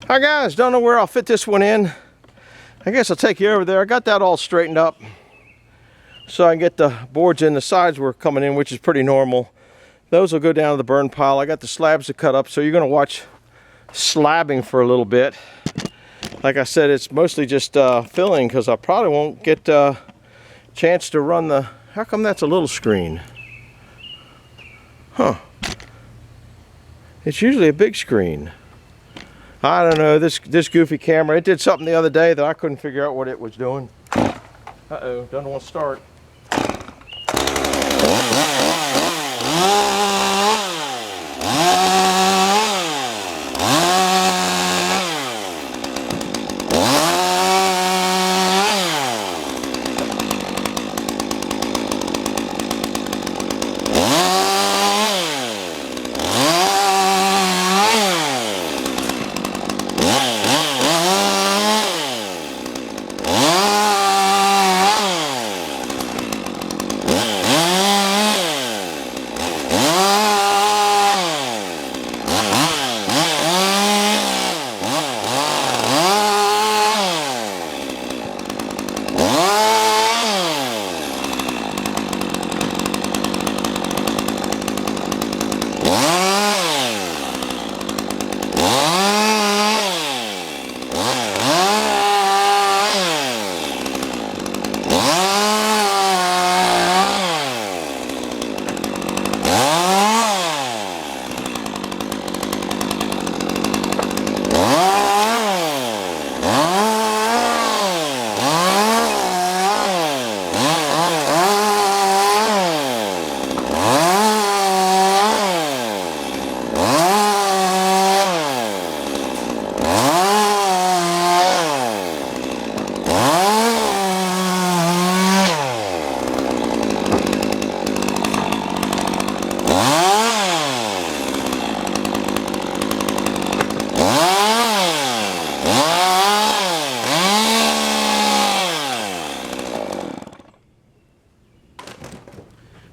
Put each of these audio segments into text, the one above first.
Hi guys, don't know where I'll fit this one in. I guess I'll take you over there. I got that all straightened up so I can get the boards in. The sides were coming in, which is pretty normal. Those will go down to the burn pile. I got the slabs to cut up, so you're going to watch slabbing for a little bit. Like I said, it's mostly just filling because I probably won't get a chance to run the... How come that's a little screen? Huh. It's usually a big screen. I don't know, this goofy camera, it did something the other day that I couldn't figure out what it was doing. Uh-oh, doesn't want to start.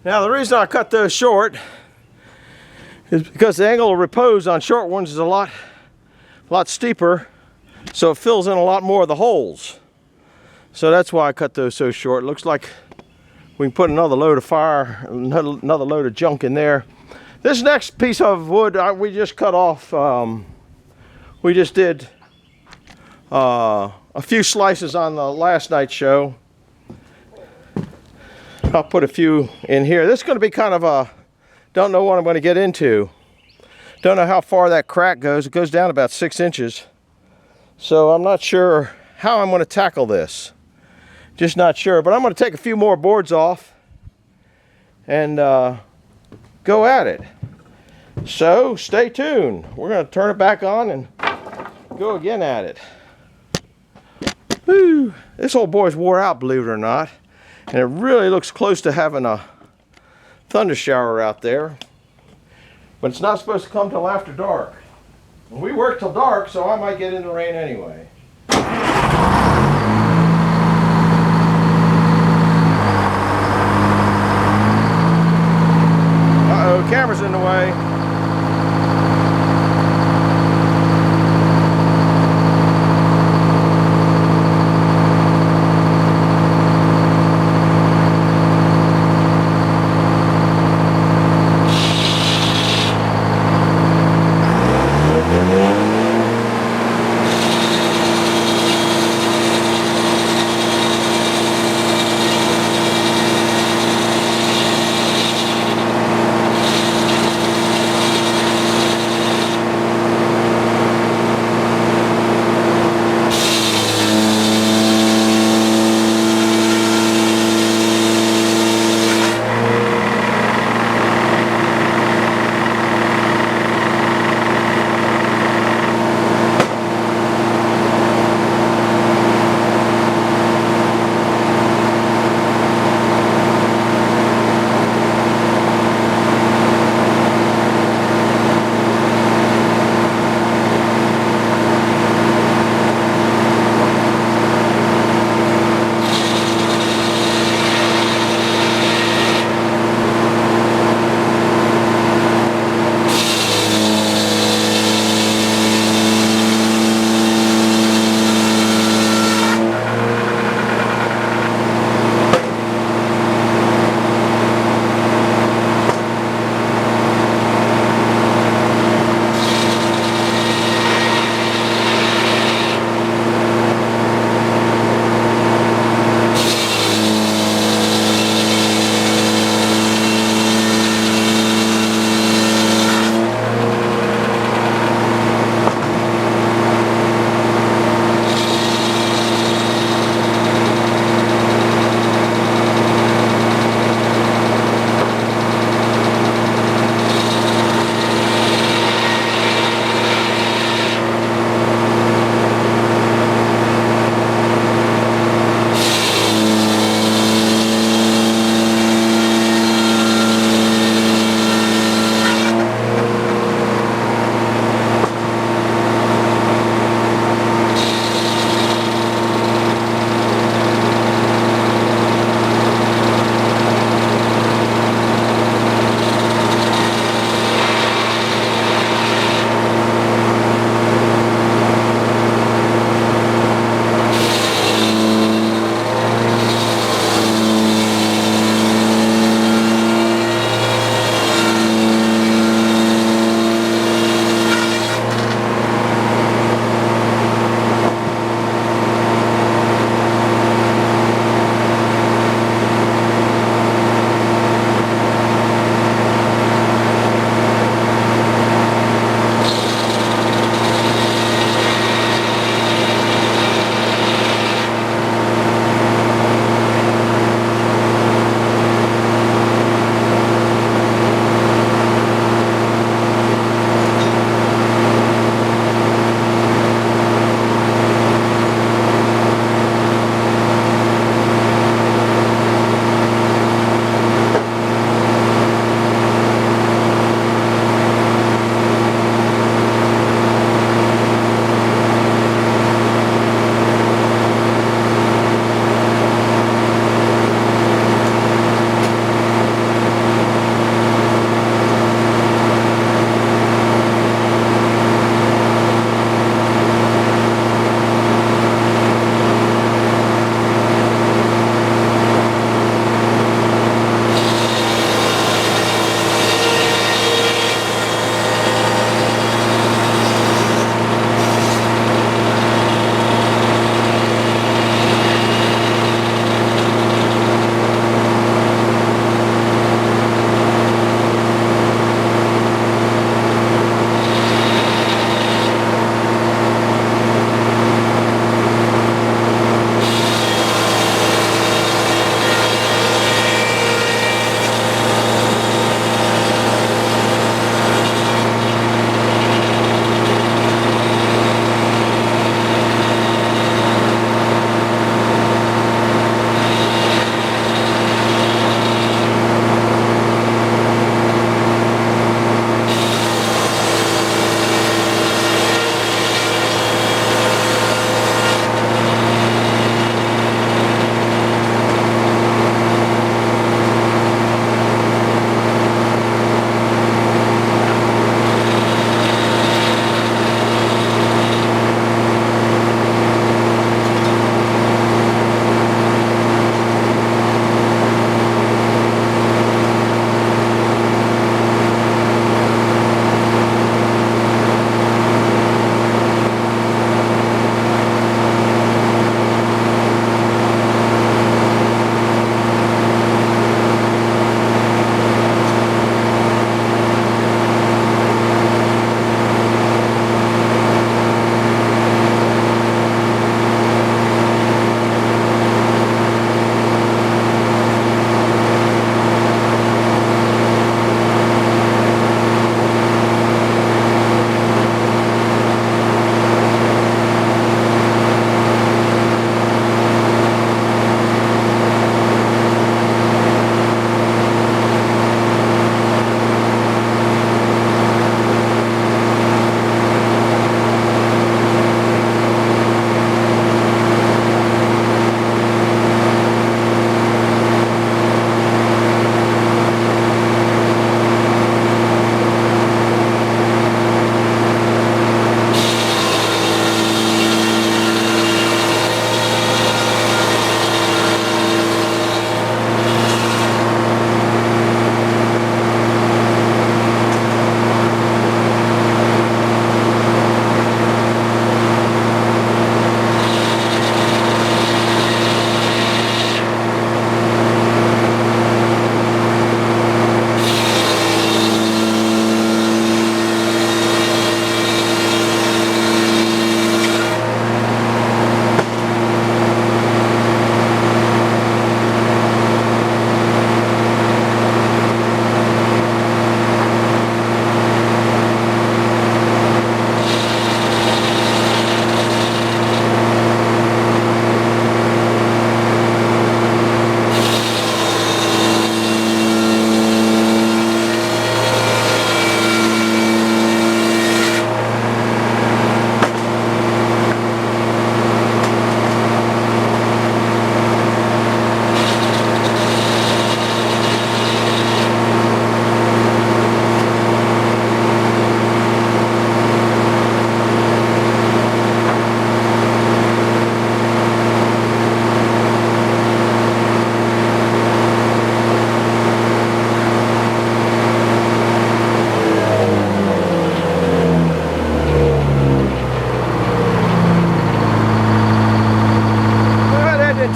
Now the reason I cut those short is because the angle of repose on short ones is a lot steeper, so it fills in a lot more of the holes. So that's why I cut those so short. It looks like we can put another load of fire, another load of junk in there. This next piece of wood we just cut off. We just did a few slices on the last night's show. I'll put a few in here. This is going to be kind of a, don't know what I'm going to get into. Don't know how far that crack goes. It goes down about 6 inches. So I'm not sure how I'm going to tackle this. Just not sure. But I'm going to take a few more boards off and go at it. So stay tuned. We're going to turn it back on and go again at it. Whew. This old boy's wore out, believe it or not. And it really looks close to having a thunder shower out there. But it's not supposed to come till after dark. And we work till dark, so I might get in the rain anyway. Uh-oh, camera's in the way.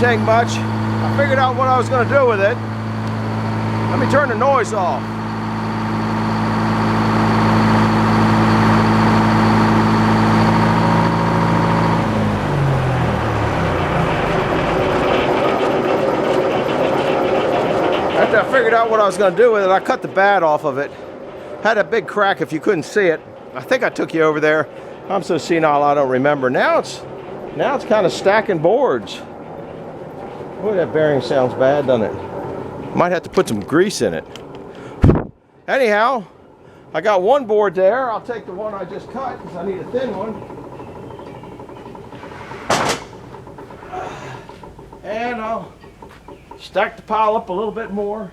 take much. I figured out what I was going to do with it. Let me turn the noise off. After I figured out what I was going to do with it, I cut the bad off of it. Had a big crack if you couldn't see it. I think I took you over there. I'm so senile I don't remember. Now it's kind of stacking boards. Boy, that bearing sounds bad, doesn't it? Might have to put some grease in it. Anyhow, I got one board there. I'll take the one I just cut because I need a thin one. And I'll stack the pile up a little bit more.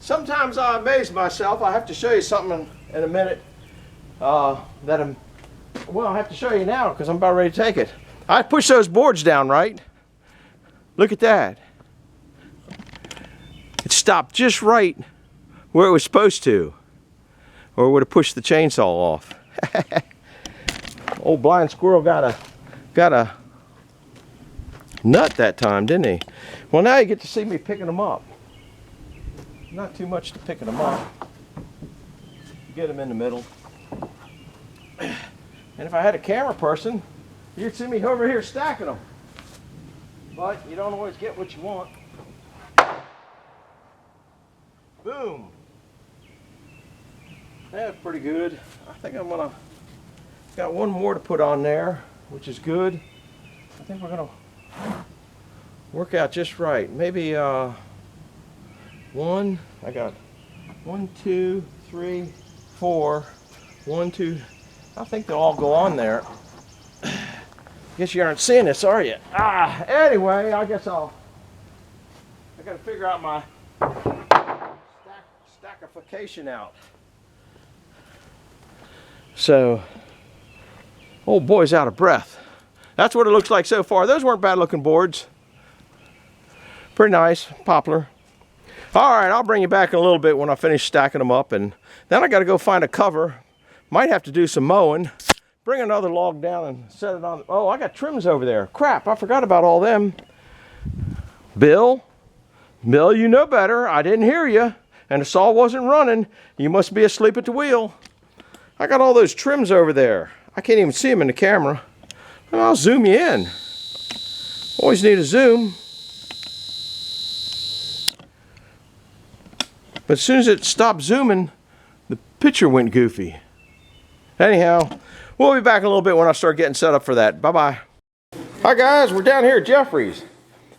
Sometimes I amaze myself. I have to show you something in a minute I have to show you now because I'm about ready to take it. I pushed those boards down, right? Look at that. It stopped just right where it was supposed to, or it would have pushed the chainsaw off. Old blind squirrel got a nut that time, didn't he? Well, now you get to see me picking them up. Not too much to picking them up. Get them in the middle. And if I had a camera person, you'd see me over here stacking them. But you don't always get what you want. Boom. That's pretty good. I think I'm gonna, got one more to put on there, which is good. I think we're gonna work out just right. Maybe one, I got 1, 2, 3, 4, 1, 2, I think they'll all go on there. Guess you aren't seeing this, are you? Anyway, I guess I gotta figure out my stackification out. So, old boy's out of breath. That's what it looks like so far. Those weren't bad looking boards. Pretty nice, poplar. All right, I'll bring you back in a little bit when I finish stacking them up, and then I got to go find a cover. Might have to do some mowing. Bring another log down and set it on. Oh, I got trims over there. Crap, I forgot about all them. Bill, you know better. I didn't hear you, and the saw wasn't running. You must be asleep at the wheel. I got all those trims over there. I can't even see them in the camera. Well, I'll zoom you in. Always need a zoom. But as soon as it stopped zooming, the picture went goofy. Anyhow, we'll be back in a little bit when I start getting set up for that. Bye-bye. Hi guys, we're down here at Jeffrey's.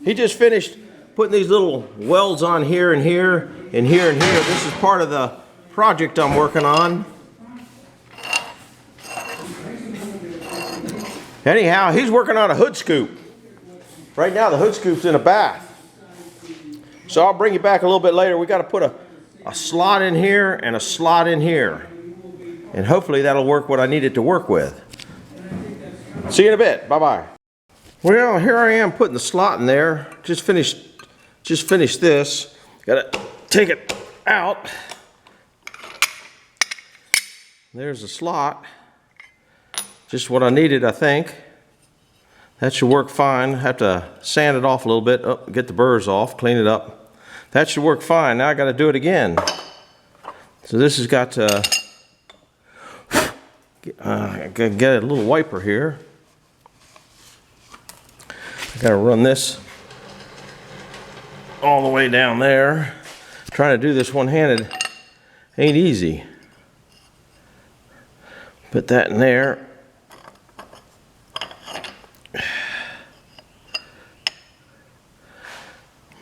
He just finished putting these little welds on here and here and here and here. This is part of the project I'm working on. Anyhow, he's working on a hood scoop. Right now the hood scoop's in a bath. So I'll bring you back a little bit later. We got to put a slot in here and a slot in here. And hopefully that'll work what I need it to work with. See you in a bit. Bye-bye. Well, here I am putting the slot in there. Just finished this. Got to take it out. There's the slot. Just what I needed, I think. That should work fine. Have to sand it off a little bit. Oh, get the burrs off, clean it up. That should work fine. Now I got to do it again. So this has got to get a little wiper here. I got to run this all the way down there. Trying to do this one-handed ain't easy. Put that in there.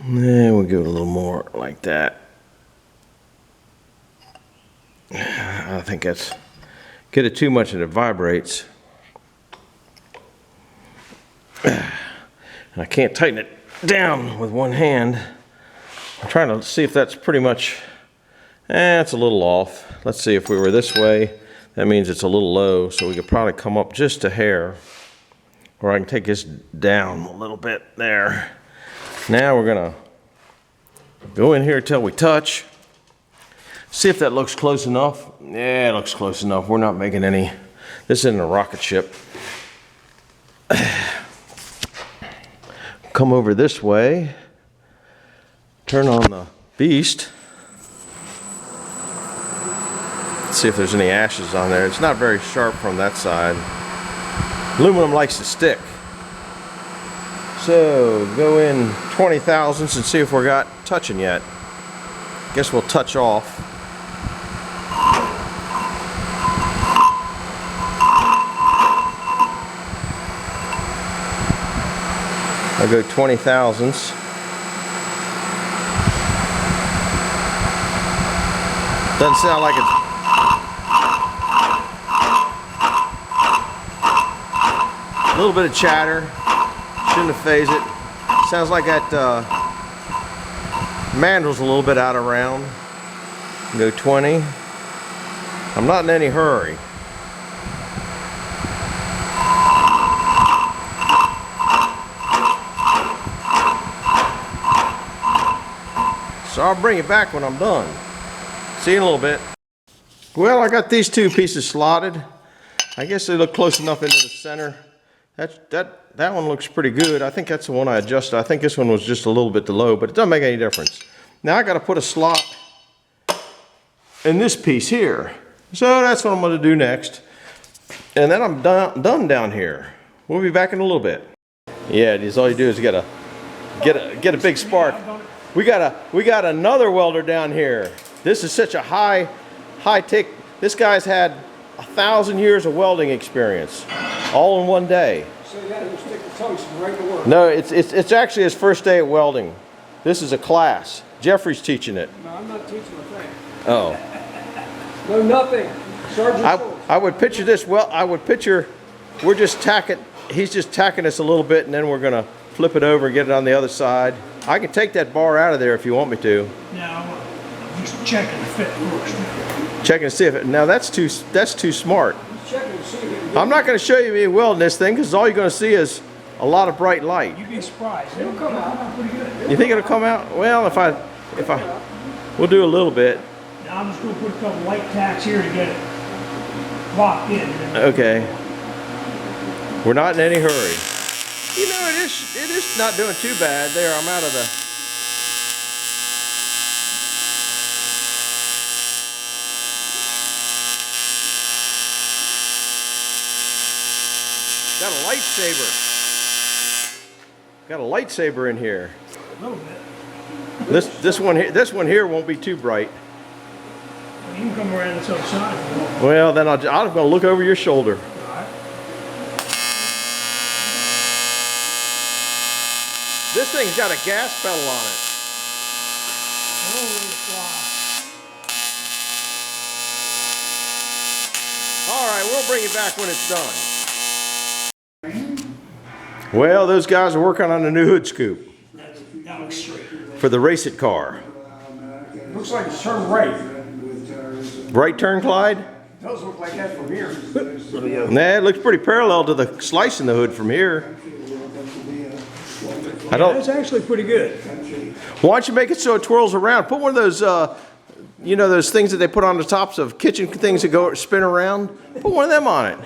Then we'll give it a little more like that. I think that's, get it too much and it vibrates. I can't tighten it down with one hand. I'm trying to see if that's pretty much, it's a little off. Let's see, if we were this way, that means it's a little low, so we could probably come up just a hair. Or I can take this down a little bit there. Now we're gonna go in here till we touch. See if that looks close enough. Yeah, it looks close enough. We're not making any. This isn't a rocket ship. Come over this way. Turn on the beast. See if there's any ashes on there. It's not very sharp from that side. Aluminum likes to stick. So go in 20 thousandths and see if we're got touching yet. Guess we'll touch off. I'll go 20 thousandths. Doesn't sound like it's a little bit of chatter. Shouldn't have phased it. Sounds like that mandrel's a little bit out of round. Go 20. I'm not in any hurry. So I'll bring it back when I'm done. See you in a little bit. Well, I got these two pieces slotted. I guess they look close enough into the center. That one looks pretty good. I think that's the one I adjusted. I think this one was just a little bit too low, but it doesn't make any difference. Now I got to put a slot in this piece here. So that's what I'm going to do next. And then I'm done down here. We'll be back in a little bit. Yeah, it is. All you do is get a big spark. We got another welder down here. This is such a high tech. This guy's had 1,000 years of welding experience, all in one day. So you got to stick the tungsten right to work. No, it's actually his first day at welding. This is a class. Jeffrey's teaching it. No, I'm not teaching a thing. Oh. No, nothing. Sergeant I would picture this. Well, I would picture we're just tacking. He's just tacking us a little bit, and then we're gonna flip it over and get it on the other side. I can take that bar out of there if you want me to. Now, I'm just checking the fit first. Checking to see if it. Now that's too smart. checking to see if it I'm not going to show you me welding this thing because all you're going to see is a lot of bright light. You'd be surprised. It'll come out pretty good. You think it'll come out? Well, if I, we'll do a little bit. Now I'm just going to put a couple light tacks here to get it locked in. Okay. We're not in any hurry. You know, it is not doing too bad. There, I'm out of the. Got a lightsaber. Got a lightsaber in here. A little bit. This one here won't be too bright. You can come around this other side. Well, then I'm going to look over your shoulder. All right. This thing's got a gas pedal on it. Holy fly. All right, we'll bring it back when it's done. Well, those guys are working on a new hood scoop That looks straight. for the Race It car. Looks like it's turned right. Right turn, Clyde? It does look like that from here. Nah, it looks pretty parallel to the slice in the hood from here. That's actually pretty good. Why don't you make it so it twirls around? Put one of those, you know, those things that they put on the tops of kitchen things that go spin around. Put one of them on it.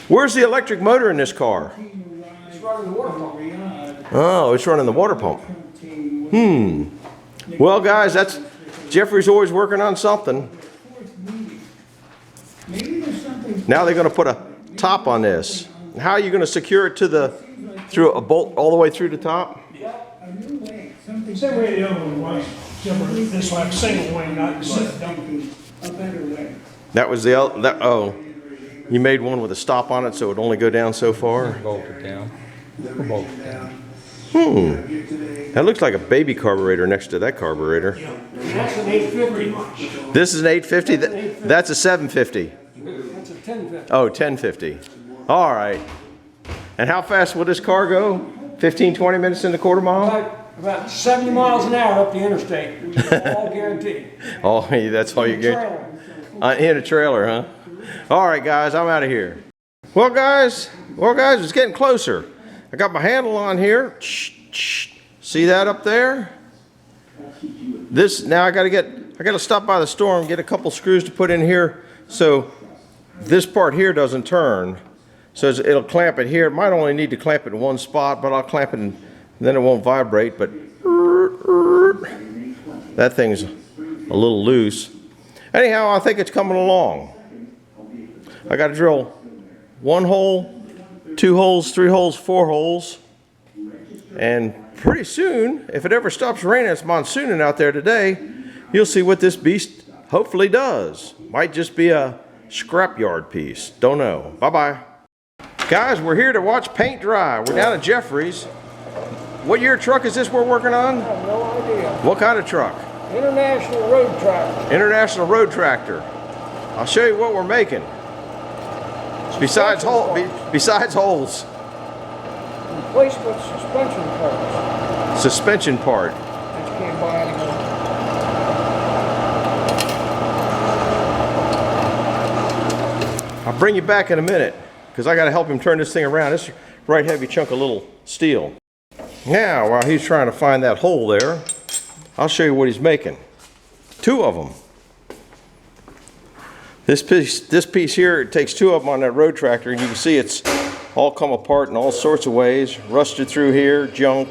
Where's the electric motor in this car? It's running the water pump. Oh, it's running the water pump. Well, guys, that's Jeffrey's always working on something. Now they're going to put a top on this. How are you going to secure it to the through a bolt all the way through the top? Same way the other one was. This one, single wing, not double. That was the oh, you made one with a stop on it so it would only go down so far. Bolt it down. Bolt it down. That looks like a baby carburetor next to that carburetor. That's an 850. This is an 850. That's a 750. That's a 1050. Oh, 1050. All right. And how fast will this car go? 15, 20 minutes in the quarter mile? About 70 miles an hour up the interstate. All guaranteed. Oh, that's all you get. In a trailer, huh? All right, guys, I'm out of here. Well, guys, it's getting closer. I got my handle on here. See that up there? This, now I gotta stop by the store and get a couple screws to put in here so this part here doesn't turn. So it'll clamp it here. It might only need to clamp it in one spot, but I'll clamp it and then it won't vibrate, but that thing's a little loose. Anyhow, I think it's coming along. I gotta drill 1 hole, 2 holes, 3 holes, 4 holes. And pretty soon, if it ever stops raining, it's monsooning out there today, you'll see what this beast hopefully does. Might just be a scrapyard piece. Don't know. Bye-bye. Guys, we're here to watch paint dry. We're down at Jeffrey's. What year truck is this we're working on? I have no idea. What kind of truck? International Road Tractor. International Road Tractor. I'll show you what we're making. Besides holes. Replacement suspension parts. Suspension part. That you can't buy anymore. I'll bring you back in a minute because I got to help him turn this thing around. This is a right heavy chunk of little steel. Now, while he's trying to find that hole there, I'll show you what he's making. 2 of them. This piece here, it takes 2 of them on that road tractor, and you can see it's all come apart in all sorts of ways. Rusted through here, junk.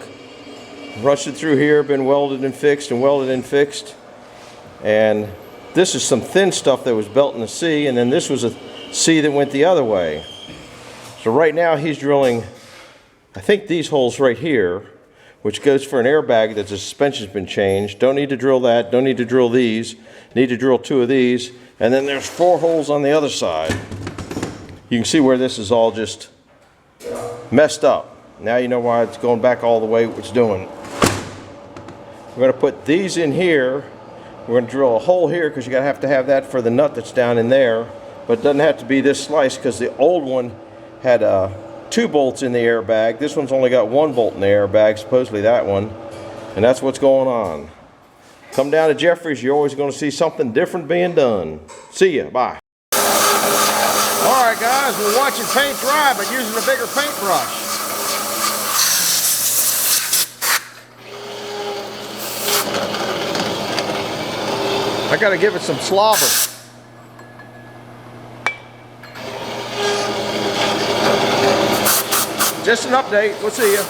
Rusted through here, been welded and fixed and welded and fixed. And this is some thin stuff that was built in the C, and then this was a C that went the other way. So right now he's drilling, I think these holes right here, which goes for an airbag that the suspension's been changed. Don't need to drill that, don't need to drill these. Need to drill 2 of these. And then there's 4 holes on the other side. You can see where this is all just messed up. Now you know why it's going back all the way what it's doing. We're going to put these in here. We're going to drill a hole here because you're going to have that for the nut that's down in there. But it doesn't have to be this slice because the old one had 2 bolts in the airbag. This one's only got 1 bolt in the airbag, supposedly that one. And that's what's going on. Come down to Jeffrey's, you're always going to see something different being done. See ya, bye. All right, guys, we're watching paint dry, but using a bigger paintbrush. I got to give it some slobber. Just an update. We'll see ya.